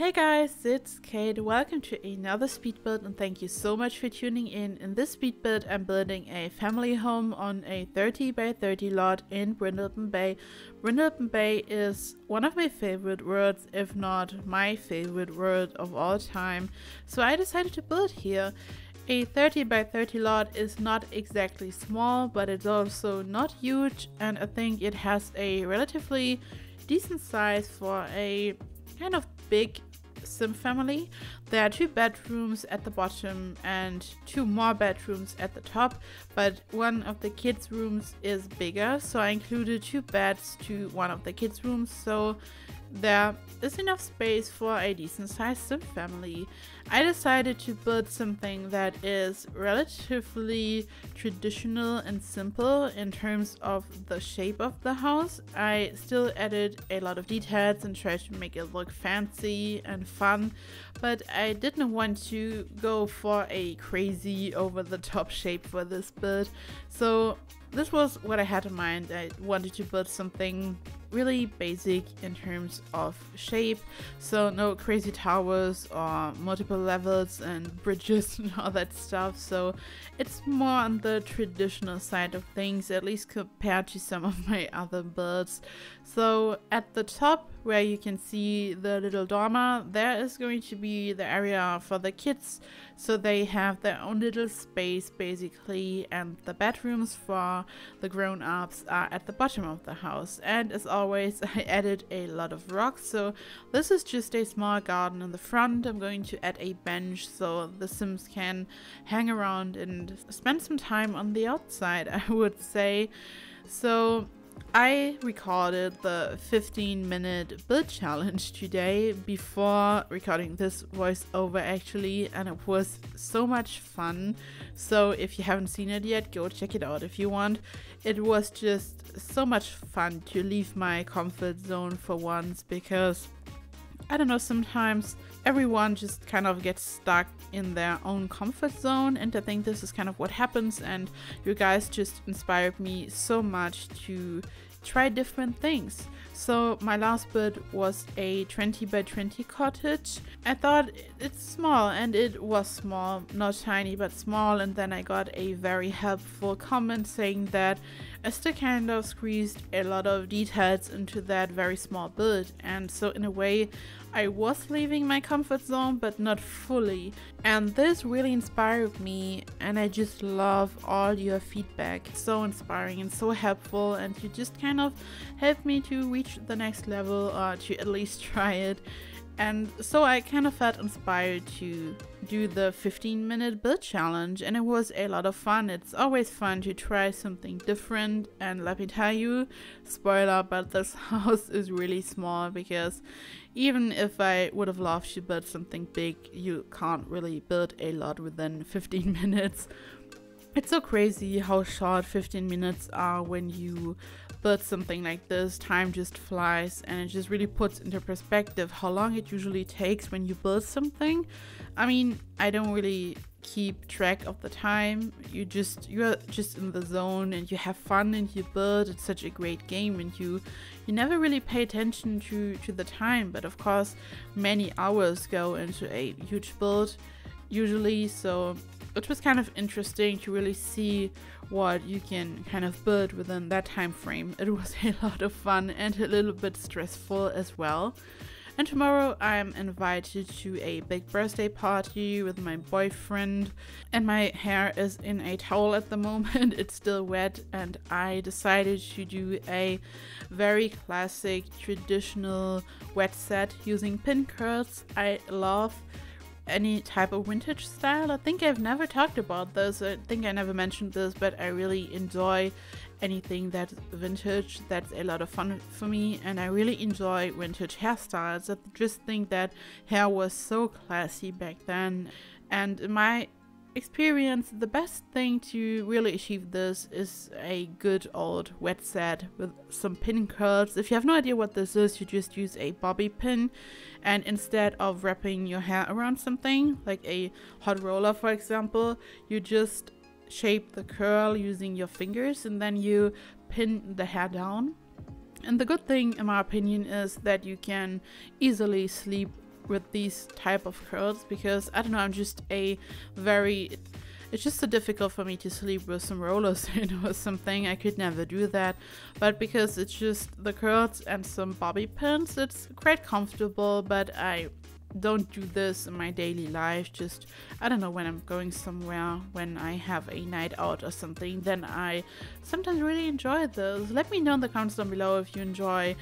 Hey guys, it's Kate. Welcome to another speed build and thank you so much for tuning in. In this speed build I'm building a family home on a 30 by 30 lot in Brindleton Bay. Brindleton Bay is one of my favorite worlds, if not my favorite world of all time. So I decided to build here. A 30 by 30 lot is not exactly small, but it's also not huge, and I think it has a relatively decent size for a kind of big sim family. There are 2 bedrooms at the bottom and 2 more bedrooms at the top, but one of the kids' rooms is bigger, so I included 2 beds to one of the kids' rooms, so there is enough space for a decent sized sim family. I decided to build something that is relatively traditional and simple in terms of the shape of the house. I still added a lot of details and tried to make it look fancy and fun, but I didn't want to go for a crazy over the top shape for this build. So this was what I had in mind. I wanted to build something really basic in terms of shape, so no crazy towers or multiple levels and bridges and all that stuff. So it's more on the traditional side of things, at least compared to some of my other builds. So at the top, where you can see the little dormer, there is going to be the area for the kids, so they have their own little space basically, and the bedrooms for the grown-ups are at the bottom of the house. And as always, I added a lot of rocks, so this is just a small garden in the front. I'm going to add a bench so the Sims can hang around and spend some time on the outside, I would say. So I recorded the 15-minute build challenge today before recording this voiceover actually, and it was so much fun. So if you haven't seen it yet, go check it out if you want. It was just so much fun to leave my comfort zone for once, because I don't know, sometimes everyone just kind of gets stuck in their own comfort zone, and I think this is kind of what happens, and you guys just inspired me so much to try different things. So my last build was a 20 by 20 cottage. I thought it's small, and it was small, not tiny but small, and then I got a very helpful comment saying that I still kind of squeezed a lot of details into that very small build, and so in a way I was leaving my comfort zone but not fully, and this really inspired me, and I just love all your feedback. It's so inspiring and so helpful, and you just kind of helped me to reach the next level, or to at least try it. And so I kind of felt inspired to do the 15-minute build challenge, and it was a lot of fun. It's always fun to try something different, and let me tell you, spoiler, but this house is really small, because even if I would have loved to build something big, you can't really build a lot within 15 minutes. It's so crazy how short 15 minutes are when you build something like this. Time just flies, and it just really puts into perspective how long it usually takes when you build something. I mean, I don't really keep track of the time. You're just in the zone, and you have fun, and you build. It's such a great game, and you never really pay attention to the time. But of course, many hours go into a huge build usually, so it was kind of interesting to really see what you can kind of build within that time frame. It was a lot of fun and a little bit stressful as well. And tomorrow I'm invited to a big birthday party with my boyfriend, and my hair is in a towel at the moment. It's still wet, and I decided to do a very classic traditional wet set using pin curls. I love any type of vintage style. I think I've never talked about this. I think I never mentioned this, but I really enjoy anything that's vintage. That's a lot of fun for me, and I really enjoy vintage hairstyles. I just think that hair was so classy back then, and in my experience, the best thing to really achieve this is a good old wet set with some pin curls. If you have no idea what this is, you just use a bobby pin, and instead of wrapping your hair around something like a hot roller, for example, you just shape the curl using your fingers, and then you pin the hair down. And the good thing, in my opinion, is that you can easily sleep with these type of curls because I don't know, I'm just it's just so difficult for me to sleep with some rollers in or something. I could never do that. But because it's just the curls and some bobby pins, it's quite comfortable, but I don't do this in my daily life. Just, I don't know, when I'm going somewhere, when I have a night out or something, then I sometimes really enjoy this. Let me know in the comments down below if you enjoy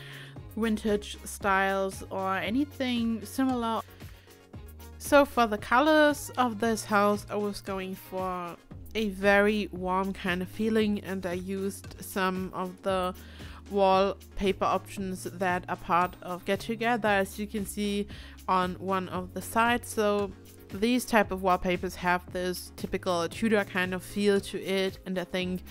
vintage styles or anything similar. So for the colors of this house, I was going for a very warm kind of feeling, and I used some of the wallpaper options that are part of Get Together, as you can see on one of the sides. So these type of wallpapers have this typical Tudor kind of feel to it, and I think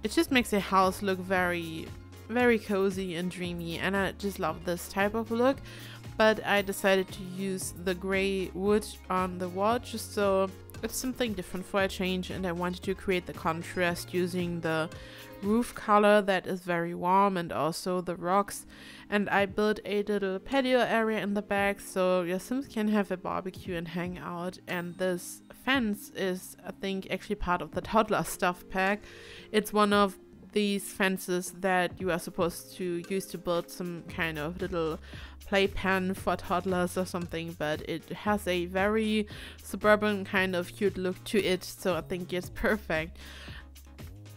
it just makes a house look very, very cozy and dreamy, and I just love this type of look. But I decided to use the gray wood on the wall just so it's something different for a change, and I wanted to create the contrast using the roof color that is very warm and also the rocks. And I built a little patio area in the back so your Sims can have a barbecue and hang out. And this fence is, I think, actually part of the Toddler stuff pack. It's one of these fences that you are supposed to use to build some kind of little playpen for toddlers or something, but it has a very suburban kind of cute look to it, so I think it's perfect.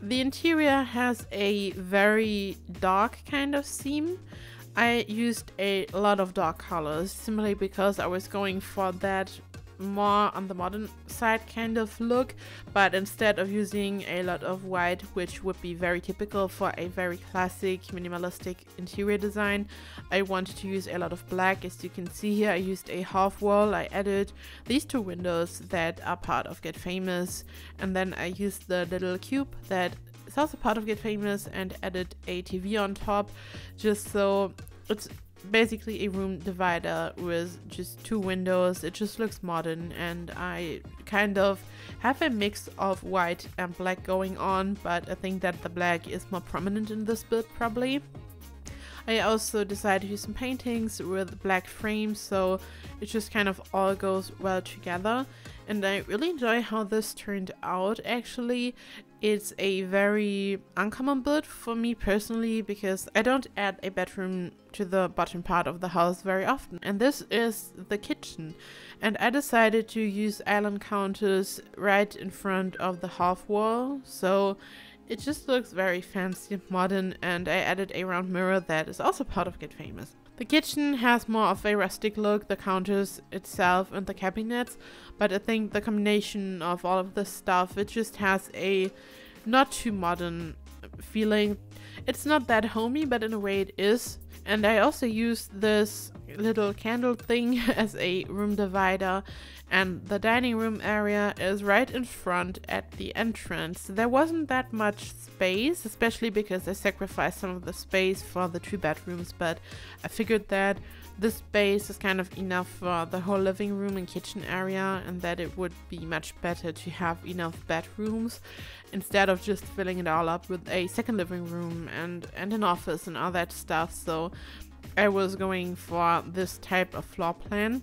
The interior has a very dark kind of theme. I used a lot of dark colors simply because I was going for that more on the modern side kind of look, but instead of using a lot of white, which would be very typical for a very classic minimalistic interior design, I wanted to use a lot of black. As you can see here, I used a half wall. I added these two windows that are part of Get Famous, and then I used the little cube that is also part of Get Famous and added a TV on top, just so it's basically a room divider with just two windows. It just looks modern, and I kind of have a mix of white and black going on, but I think that the black is more prominent in this build probably. I also decided to use some paintings with black frames, so it just kind of all goes well together, and I really enjoy how this turned out. Actually, it's a very uncommon build for me personally because I don't add a bedroom to the bottom part of the house very often, and this is the kitchen, and I decided to use island counters right in front of the half wall, so it just looks very fancy and modern, and I added a round mirror that is also part of Get Famous. The kitchen has more of a rustic look, the counters itself and the cabinets, but I think the combination of all of this stuff, it just has a not too modern feeling. It's not that homey, but in a way it is. And I also used this little candle thing as a room divider, and the dining room area is right in front at the entrance. There wasn't that much space, especially because I sacrificed some of the space for the two bedrooms, but I figured that this space is kind of enough for the whole living room and kitchen area, and that it would be much better to have enough bedrooms instead of just filling it all up with a second living room and an office and all that stuff. So I was going for this type of floor plan,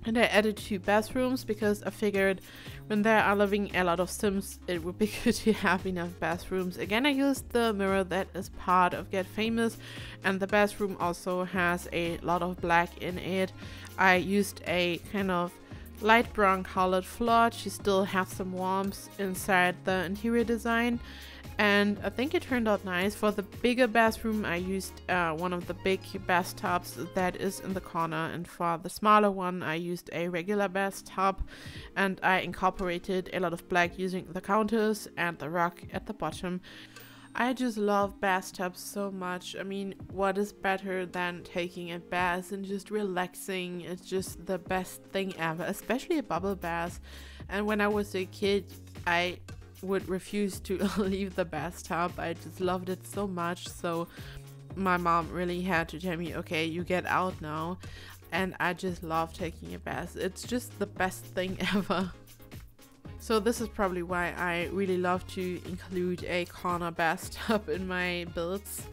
and I added 2 bathrooms because I figured when there are living a lot of Sims, it would be good to have enough bathrooms. Again, I used the mirror that is part of Get Famous, and the bathroom also has a lot of black in it. I used a kind of light brown colored floor to still have some warmth inside the interior design, and I think it turned out nice. For the bigger bathroom, I used one of the big bathtubs that is in the corner, and for the smaller one, I used a regular bathtub, and I incorporated a lot of black using the counters and the rock at the bottom. I just love bathtubs so much. I mean, what is better than taking a bath and just relaxing? It's just the best thing ever, especially a bubble bath. And when I was a kid, I would refuse to leave the bathtub. I just loved it so much, so my mom really had to tell me, okay, you get out now. And I just love taking a bath. It's just the best thing ever. So this is probably why I really love to include a corner bathtub in my builds.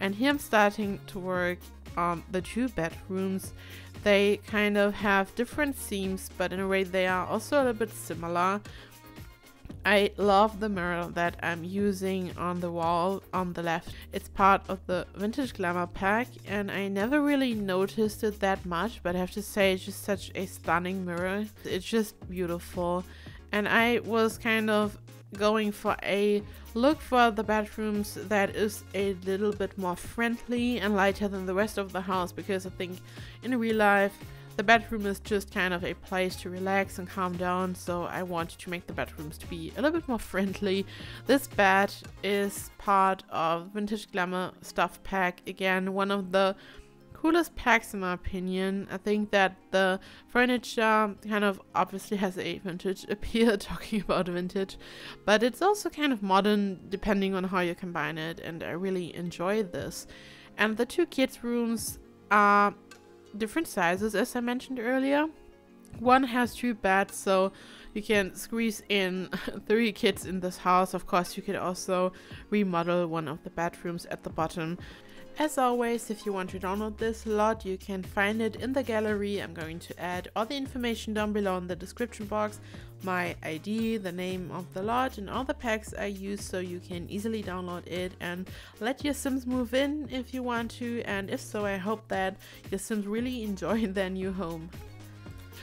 And here I'm starting to work on the 2 bedrooms. They kind of have different themes, but in a way they are also a little bit similar. I love the mirror that I'm using on the wall on the left. It's part of the Vintage Glamour pack, and I never really noticed it that much, but I have to say it's just such a stunning mirror. It's just beautiful. And I was kind of going for a look for the bedrooms that is a little bit more friendly and lighter than the rest of the house, because I think in real life the bedroom is just kind of a place to relax and calm down, so I wanted to make the bedrooms to be a little bit more friendly. This bed is part of Vintage Glamour stuff pack. Again, one of the coolest packs in my opinion. I think that the furniture kind of obviously has a vintage appeal, talking about vintage, but it's also kind of modern depending on how you combine it, and I really enjoy this. And the two kids' rooms are different sizes, as I mentioned earlier. One has 2 beds, so you can squeeze in 3 kids in this house. Of course, you could also remodel one of the bedrooms at the bottom. As always, if you want to download this lot, you can find it in the gallery. I'm going to add all the information down below in the description box, my ID, the name of the lot, and all the packs I use, so you can easily download it and let your Sims move in if you want to. And if so, I hope that your Sims really enjoy their new home.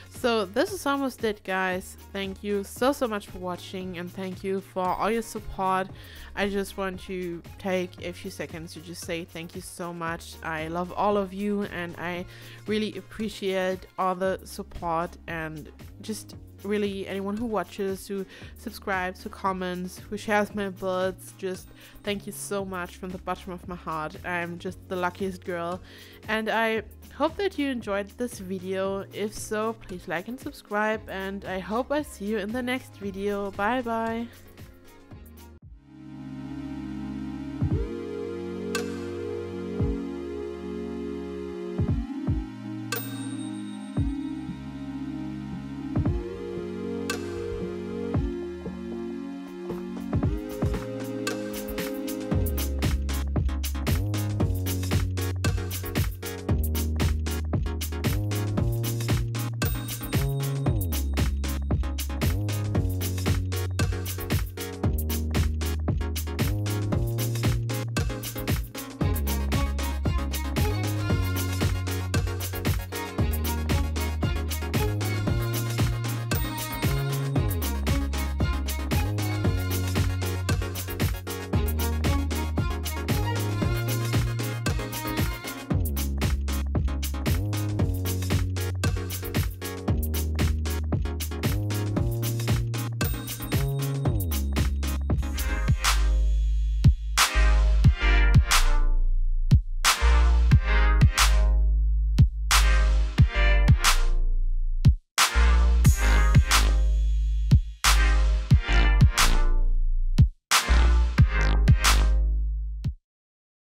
So this is almost it, guys. Thank you so much for watching, and thank you for all your support. I just want to take a few seconds to just say thank you so much. I love all of you, and I really appreciate all the support, and just really anyone who watches, who subscribes, who comments, who shares my builds. Just thank you so much from the bottom of my heart. I'm just the luckiest girl, and I hope that you enjoyed this video. If so, please like and subscribe, and I hope I see you in the next video. Bye bye.